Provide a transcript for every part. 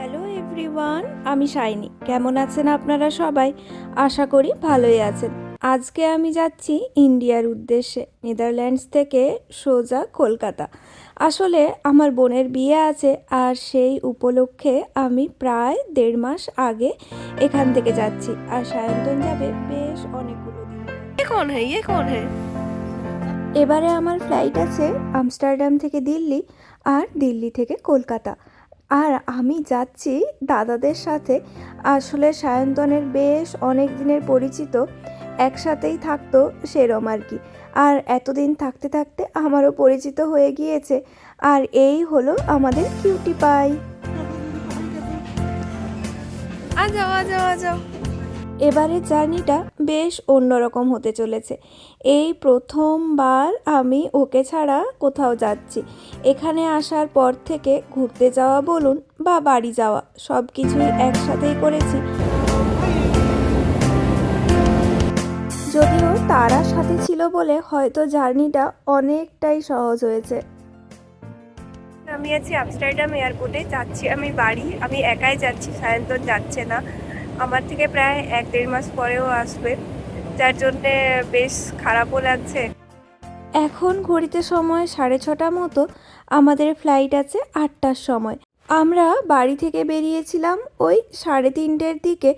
Hello everyone, আমি shiny. কেমন আছেন আপনারা সবাই? আশা করি ভালোই আছেন। আজকে আমি যাচ্ছি ইন্ডিয়ার উদ্দেশ্যে, নেদারল্যান্ডস থেকে সোজা কলকাতা। আসলে আমার বোনের বিয়ে আছে, আর সেই উপলক্ষে আমি প্রায় 1.5 মাস আগে এখান থেকে যাচ্ছি। আর সায়ন্তন যাবে বেশ অনেকগুলো দিন। ये कौन है? এবারে আমার ফ্লাইট আছে আমস্টারডাম থেকে দিল্লি, আর দিল্লি থেকে কলকাতা। আর আমি যাচ্ছি দাদাদের সাথে। আসলে সায়ন্তনের বেশ অনেক দিনের পরিচিত, একসাথেই থাকতো সেরম আর কি। আর এতদিন থাকতে থাকতে আমারও পরিচিত হয়ে গিয়েছে। আর এই হলো আমাদের কিউটি পাই। आ जाओ आ जाओ आ जाओ। এবারের জার্নিটা বেশ অন্যরকম হতে চলেছে। এই প্রথমবার আমি ওকে ছাড়া কোথাও যাচ্ছি। এখানে আসার পর থেকে ঘুরতে যাওয়া বলুন বা বাড়ি যাওয়া, সব কিছুই একসাথেই করেছি। যদিও তারা সাথে ছিল বলে হয়তো জার্নিটা অনেকটাই সহজ হয়েছে। আমি আছি আমস্টারডাম এয়ারপোর্টে, যাচ্ছি আমি বাড়ি। আমি একাই যাচ্ছি, সায়ন্তন যাচ্ছে না। আমার থেকে প্রায় 1-1.5 মাস পরেও আসবে, যার জন্যে বেশ খারাপও লাগছে। এখন ঘড়িতে সময় 6:30 মতো। আমাদের ফ্লাইট আছে 8টার সময়। আমরা বাড়ি থেকে বেরিয়েছিলাম ওই 3:30-র দিকে।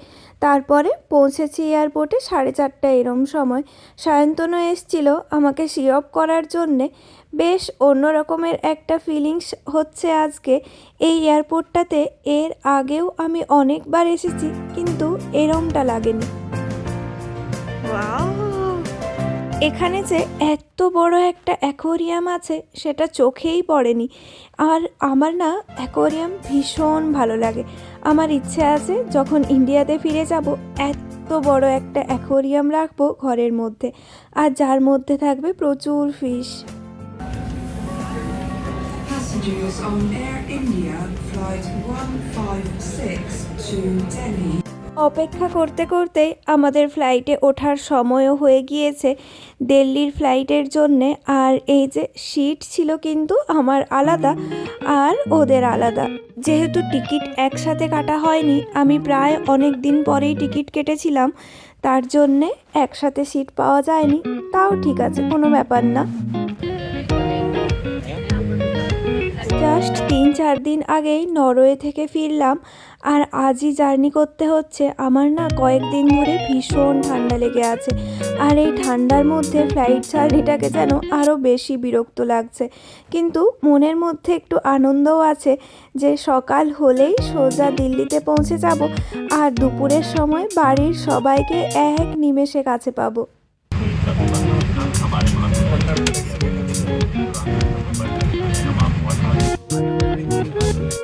তারপরে পৌঁছেছি এয়ারপোর্টে 4:30 এরম সময়। সায়ন্তনও এসছিল আমাকে সি অফ করার জন্যে। বেশ অন্য রকমের একটা ফিলিংস হচ্ছে আজকে এই এয়ারপোর্টটাতে। এর আগেও আমি অনেকবার এসেছি, কিন্তু এরমটা লাগেনি। ওয়াও, এখানে যে এত বড় একটা অ্যাকোয়ারিয়াম আছে সেটা চোখেই পড়েনি। আর আমার না অ্যাকোয়ারিয়াম ভীষণ ভালো লাগে। আমার ইচ্ছে আছে যখন ইন্ডিয়াতে ফিরে যাব এত বড় একটা অ্যাকোয়ারিয়াম রাখবো ঘরের মধ্যে, আর যার মধ্যে থাকবে প্রচুর fish. Passengers on Air India Flight 156 to Delhi. অপেক্ষা করতে করতে আমাদের ফ্লাইটে ওঠার সময়ও হয়ে গিয়েছে দিল্লির ফ্লাইটের জন্যে। আর এই যে সিট ছিল কিন্তু আমার আলাদা আর ওদের আলাদা। যেহেতু টিকিট একসাথে কাটা হয়নি, আমি প্রায় অনেক দিন পরেই টিকিট কেটেছিলাম, তার জন্যে একসাথে সিট পাওয়া যায়নি। তাও ঠিক আছে, কোনো ব্যাপার না। জাস্ট 3-4 দিন আগেই নরওয়ে থেকে ফিরলাম, আর আজই জার্নি করতে হচ্ছে। আমার না কয়েকদিন ধরে ভীষণ ঠান্ডা লেগে আছে, আর এই ঠান্ডার মধ্যে ফ্লাইট জার্নিটাকে যেন আরও বেশি বিরক্ত লাগছে। কিন্তু মনের মধ্যে একটু আনন্দও আছে যে সকাল হলেই সোজা দিল্লিতে পৌঁছে যাব, আর দুপুরের সময় বাড়ির সবাইকে এক নিমেষে কাছে পাবো।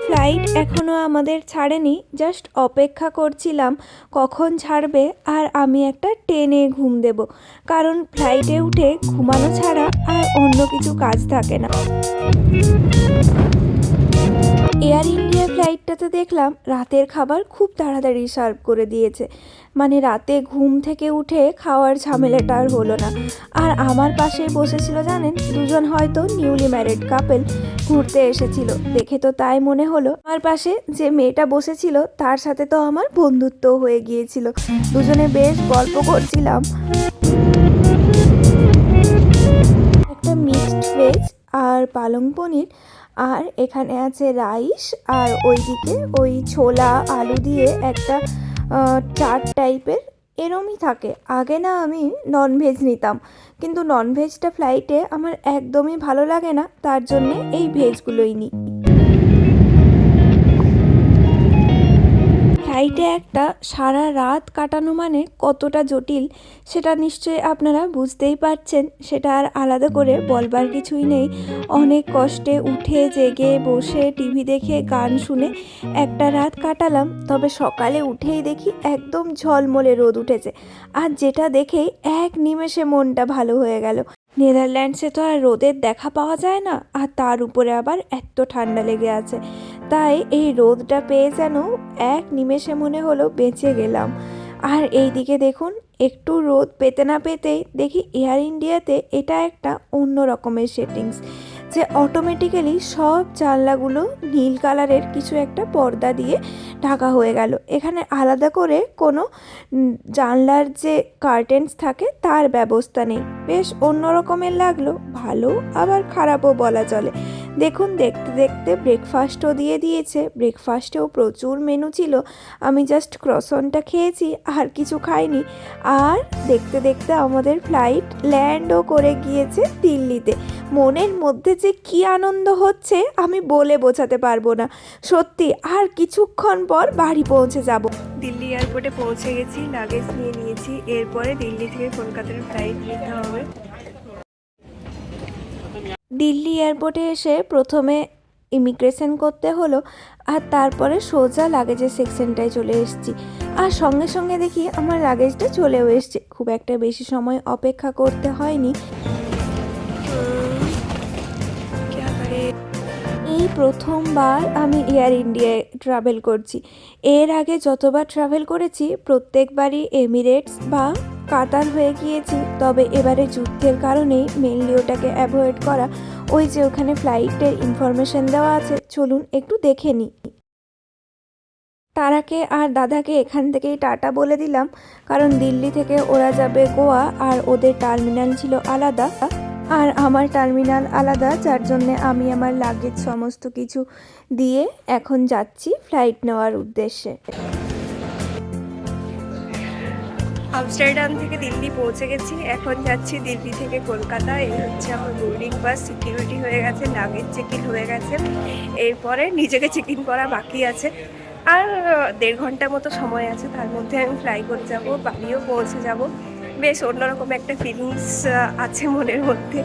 ফ্লাইট এখনও আমাদের ছাড়েনি, জাস্ট অপেক্ষা করছিলাম কখন ছাড়বে। আর আমি একটা টেনে ঘুম দেব, কারণ ফ্লাইটে উঠে ঘুমানো ছাড়া আর অন্য কিছু কাজ থাকে না। এয়ার ইন্ডিয়া ফ্লাইটটাতে দেখলাম রাতের খাবার খুব তাড়াতাড়ি সার্ভ করে দিয়েছে। মানে রাতে ঘুম থেকে উঠে খাওয়ার ঝামেলাটা আর হলো না। আর আমার পাশেই বসেছিল জানেন, দুজন হয়তো নিউলি ম্যারিড কাপল ঘুরতে এসেছিল। দেখে তো তাই মনে হলো। আমার পাশে যে মেয়েটা বসেছিল তার সাথে তো আমার বন্ধুত্বও হয়ে গিয়েছিল। দুজনে বেশ গল্প করছিলাম। একটা মিক্সড ভেজ আর পালং পনির, আর এখানে আছে রাইস, আর ওইদিকে ওই ছোলা আলু দিয়ে একটা চাট টাইপের এরমই থাকে। আগে না আমি ননভেজ নিতাম, কিন্তু ননভেজটা ফ্লাইটে আমার একদমই ভালো লাগে না, তার জন্যে এই ভেজগুলোই নিই। ফ্লাইটে একটা সারা রাত কাটানো মানে কতটা জটিল সেটা নিশ্চয়ই আপনারা বুঝতেই পারছেন। সেটা আর আলাদা করে বলবার কিছুই নেই। অনেক কষ্টে উঠে জেগে বসে টিভি দেখে গান শুনে একটা রাত কাটালাম। তবে সকালে উঠেই দেখি একদম ঝলমলে রোদ উঠেছে, আর যেটা দেখেই এক নিমেষে মনটা ভালো হয়ে গেল। নেদারল্যান্ডসে তো আর রোদের দেখা পাওয়া যায় না, আর তার উপরে আবার এত ঠান্ডা লেগে আছে। তাই এই রোদটা পেয়ে যেন এক নিমেষে মনে হলো বেঁচে গেলাম। আর এই দিকে দেখুন, একটু রোদ পেতে না পেতেই দেখি এয়ার ইন্ডিয়াতে এটা একটা অন্য রকমের সেটিংস। যে অটোমেটিক্যালি সব জানলাগুলো নীল কালারের কিছু একটা পর্দা দিয়ে ঢাকা হয়ে গেল। এখানে আলাদা করে কোনো জানলার যে কার্টেন্স থাকে তার ব্যবস্থা নেই। বেশ অন্য রকমের লাগলো, ভালো আবার খারাপও বলা চলে। দেখুন দেখতে দেখতে ব্রেকফাস্টও দিয়ে দিয়েছে। ব্রেকফাস্টেও প্রচুর মেনু ছিল, আমি জাস্ট ক্রসনটা খেয়েছি, আর কিছু খাইনি। আর দেখতে দেখতে আমাদের ফ্লাইট ল্যান্ডও করে গিয়েছে দিল্লিতে। মনের মধ্যে যে কী আনন্দ হচ্ছে আমি বলে বোঝাতে পারবো না। সত্যি আর কিছুক্ষণ পর বাড়ি পৌঁছে যাব। দিল্লি এয়ারপোর্টে পৌঁছে গেছি, লাগেজ নিয়ে নিয়েছি। এরপরে দিল্লি থেকে কলকাতার ফ্লাইট নিতে হবে। দিল্লি এয়ারপোর্টে এসে প্রথমে ইমিগ্রেশন করতে হলো, আর তারপরে সোজা লাগেজের সেকশনটায় চলে এসেছি। আর সঙ্গে সঙ্গে দেখি আমার লাগেজটা চলেও এসছে। খুব একটা বেশি সময় অপেক্ষা করতে হয়নি। এই প্রথমবার আমি এয়ার ইন্ডিয়ায় ট্রাভেল করছি। এর আগে যতবার ট্রাভেল করেছি প্রত্যেকবারই এমিরেটস বা কাতার হয়ে গিয়েছি, তবে এবারে যুদ্ধের কারণেই মেনলি ওটাকে অ্যাভয়েড করা। ওই যে ওখানে ফ্লাইটের ইনফরমেশন দেওয়া আছে, চলুন একটু দেখে নিই। তারাকে আর দাদাকে এখান থেকেই টাটা বলে দিলাম, কারণ দিল্লি থেকে ওরা যাবে গোয়া, আর ওদের টার্মিনাল ছিল আলাদা আর আমার টার্মিনাল আলাদা, যার জন্যে আমি আমার লাগেজ সমস্ত কিছু দিয়ে এখন যাচ্ছি ফ্লাইট নেওয়ার উদ্দেশ্যে। আমস্টারডাম থেকে দিল্লি পৌঁছে গেছি, এখন যাচ্ছি দিল্লি থেকে কলকাতা। এই হচ্ছে আমার বোর্ডিং পাস। সিকিউরিটি হয়ে গেছে, লাগেজ চেক ইন হয়ে গেছে, এরপরে নিজেকে চেক ইন করা বাকি আছে। আর 1.5 ঘন্টার মতো সময় আছে, তার মধ্যে আমি ফ্লাই করে যাব, বাড়িও পৌঁছে যাব। বেশ অন্যরকম একটা ফিলিংস আছে মনের মধ্যে।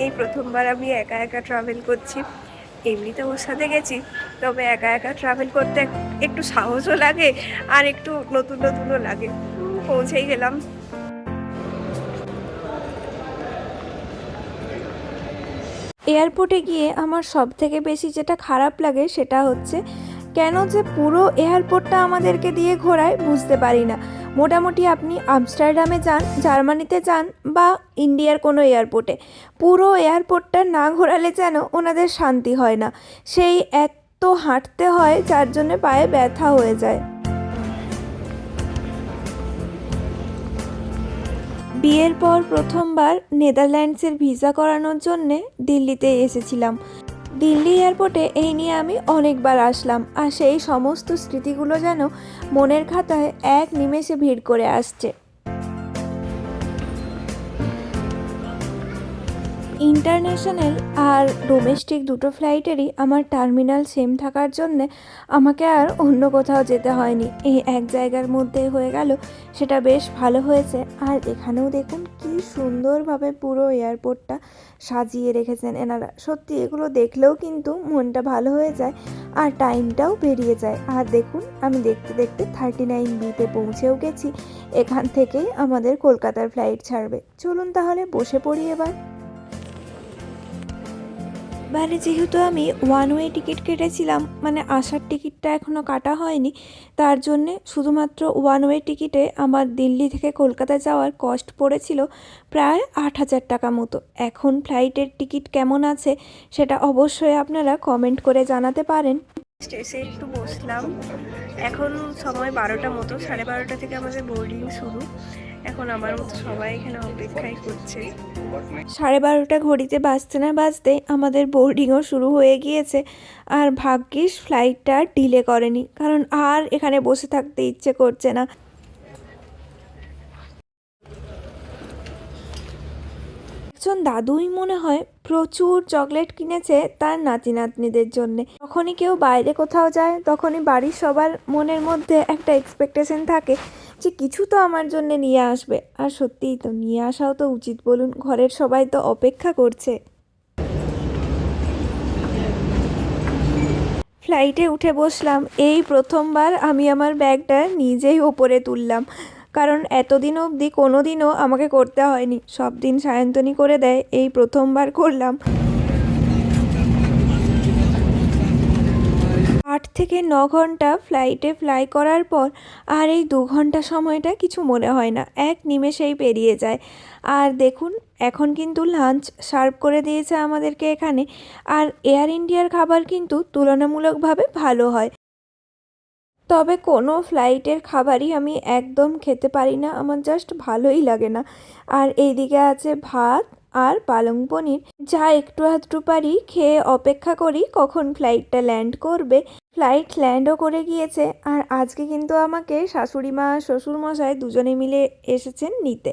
এই প্রথমবার আমি একা একা ট্রাভেল করছি। এমনিতে ওর সাথে গেছি, তবে একা একা ট্রাভেল করতে একটু সাহসও লাগে আর একটু নতুন নতুনও লাগে। পৌঁছেই গেলাম। এয়ারপোর্টে গিয়ে আমার সব থেকে বেশি যেটা খারাপ লাগে সেটা হচ্ছে কেন যে পুরো এয়ারপোর্টটা আমাদেরকে দিয়ে ঘোরায় বুঝতে পারি না। মোটামুটি আপনি আমস্টারডামে যান, জার্মানিতে যান বা ইন্ডিয়ার কোনো এয়ারপোর্টে, পুরো এয়ারপোর্টটা না ঘোরালে যেন ওনাদের শান্তি হয় না। সেই এত হাঁটতে হয় যার জন্য পায়ে ব্যথা হয়ে যায়। বিয়ের পর প্রথমবার নেদারল্যান্ডসের ভিসা করানোর জন্যে দিল্লিতে এসেছিলাম। দিল্লি এয়ারপোর্টে এই নিয়ে আমি অনেকবার আসলাম, আর সেই সমস্ত স্মৃতিগুলো যেন মনের খাতায় এক নিমেষে ভিড় করে আসছে। ইন্টারন্যাশনাল আর ডোমেস্টিক দুটো ফ্লাইটেরই আমার টার্মিনাল সেম থাকার জন্যে আমাকে আর অন্য কোথাও যেতে হয়নি, এই এক জায়গার মধ্যে হয়ে গেল। সেটা বেশ ভালো হয়েছে। আর এখানেও দেখুন কি সুন্দরভাবে পুরো এয়ারপোর্টটা সাজিয়ে রেখেছেন এনারা। সত্যি এগুলো দেখলেও কিন্তু মনটা ভালো হয়ে যায় আর টাইমটাও বেরিয়ে যায়। আর দেখুন আমি দেখতে দেখতে 39B-তে পৌঁছেও গেছি। এখান থেকেই আমাদের কলকাতার ফ্লাইট ছাড়বে। চলুন তাহলে বসে পড়ি এবার। এবারে যেহেতু আমি ওয়ান ওয়ে টিকিট কেটেছিলাম, মানে আসার টিকিটটা এখনও কাটা হয়নি, তার জন্যে শুধুমাত্র ওয়ান ওয়ে টিকিটে আমার দিল্লি থেকে কলকাতা যাওয়ার কস্ট পড়েছিল প্রায় 8,000 টাকা মতো। এখন ফ্লাইটের টিকিট কেমন আছে সেটা অবশ্যই আপনারা কমেন্ট করে জানাতে পারেন। স্টেশনে একটু বসলাম। এখন সময় 12টা মতো, 12:30 থেকে আমাদের বোর্ডিং শুরু। এখন আমার মতো সবাই এখানে অপেক্ষাই করছে। 12:30 ঘড়িতে বাজতে না বাজতেই আমাদের বোর্ডিংও শুরু হয়ে গিয়েছে। আর ভাগ্যিস ফ্লাইটটা ডিলে করেনি, কারণ আর এখানে বসে থাকতে ইচ্ছে করছে না। একজন দাদুই মনে হয় প্রচুর চকলেট কিনেছে তার নাতি নাতনিদের জন্যে। যখনই কেউ বাইরে কোথাও যায় তখনই বাড়ির সবার মনের মধ্যে একটা এক্সপেকটেশন থাকে যে কিছু তো আমার জন্য নিয়ে আসবে। আর সত্যিই তো নিয়ে আসাও তো উচিত, বলুন, ঘরের সবাই তো অপেক্ষা করছে। ফ্লাইটে উঠে বসলাম। এই প্রথমবার আমি আমার ব্যাগটা নিজেই ওপরে তুললাম, কারণ এতদিন অবধি কোনো দিনও আমাকে করতে হয়নি, সব দিন সায়ন্তনী করে দেয়, এই প্রথমবার করলাম। 8 থেকে 9 ঘন্টা ফ্লাইটে ফ্লাই করার পর আর এই 2 ঘন্টা সময়টা কিছু মনে হয় না, এক নিমেষেই পেরিয়ে যায়। আর দেখুন এখন কিন্তু লাঞ্চ সার্ভ করে দিয়েছে আমাদেরকে এখানে। আর এয়ার ইন্ডিয়ার খাবার কিন্তু তুলনামূলকভাবে ভালো হয়। তবে কোনো ফ্লাইটের খাবারই আমি একদম খেতে পারি না, আমার জাস্ট ভালোই লাগে না। আর এইদিকে আছে ভাত আর পালং পনির, যা একটু আধটু পারি খেয়ে অপেক্ষা করি কখন ফ্লাইটটা ল্যান্ড করবে। ফ্লাইট ল্যান্ডও করে গিয়েছে। আর আজকে কিন্তু আমাকে শাশুড়ি মা শ্বশুরমশাই দুজনে মিলে এসেছেন নিতে।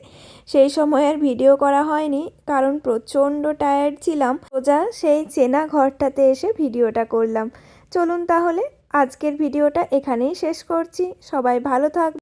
সেই সময় আর ভিডিও করা হয়নি, কারণ প্রচণ্ড টায়ার্ড ছিলাম। সোজা সেই চেনা ঘরটাতে এসে ভিডিওটা করলাম। চলুন তাহলে আজকের ভিডিওটা এখানেই শেষ করছি। সবাই ভালো থাকবেন।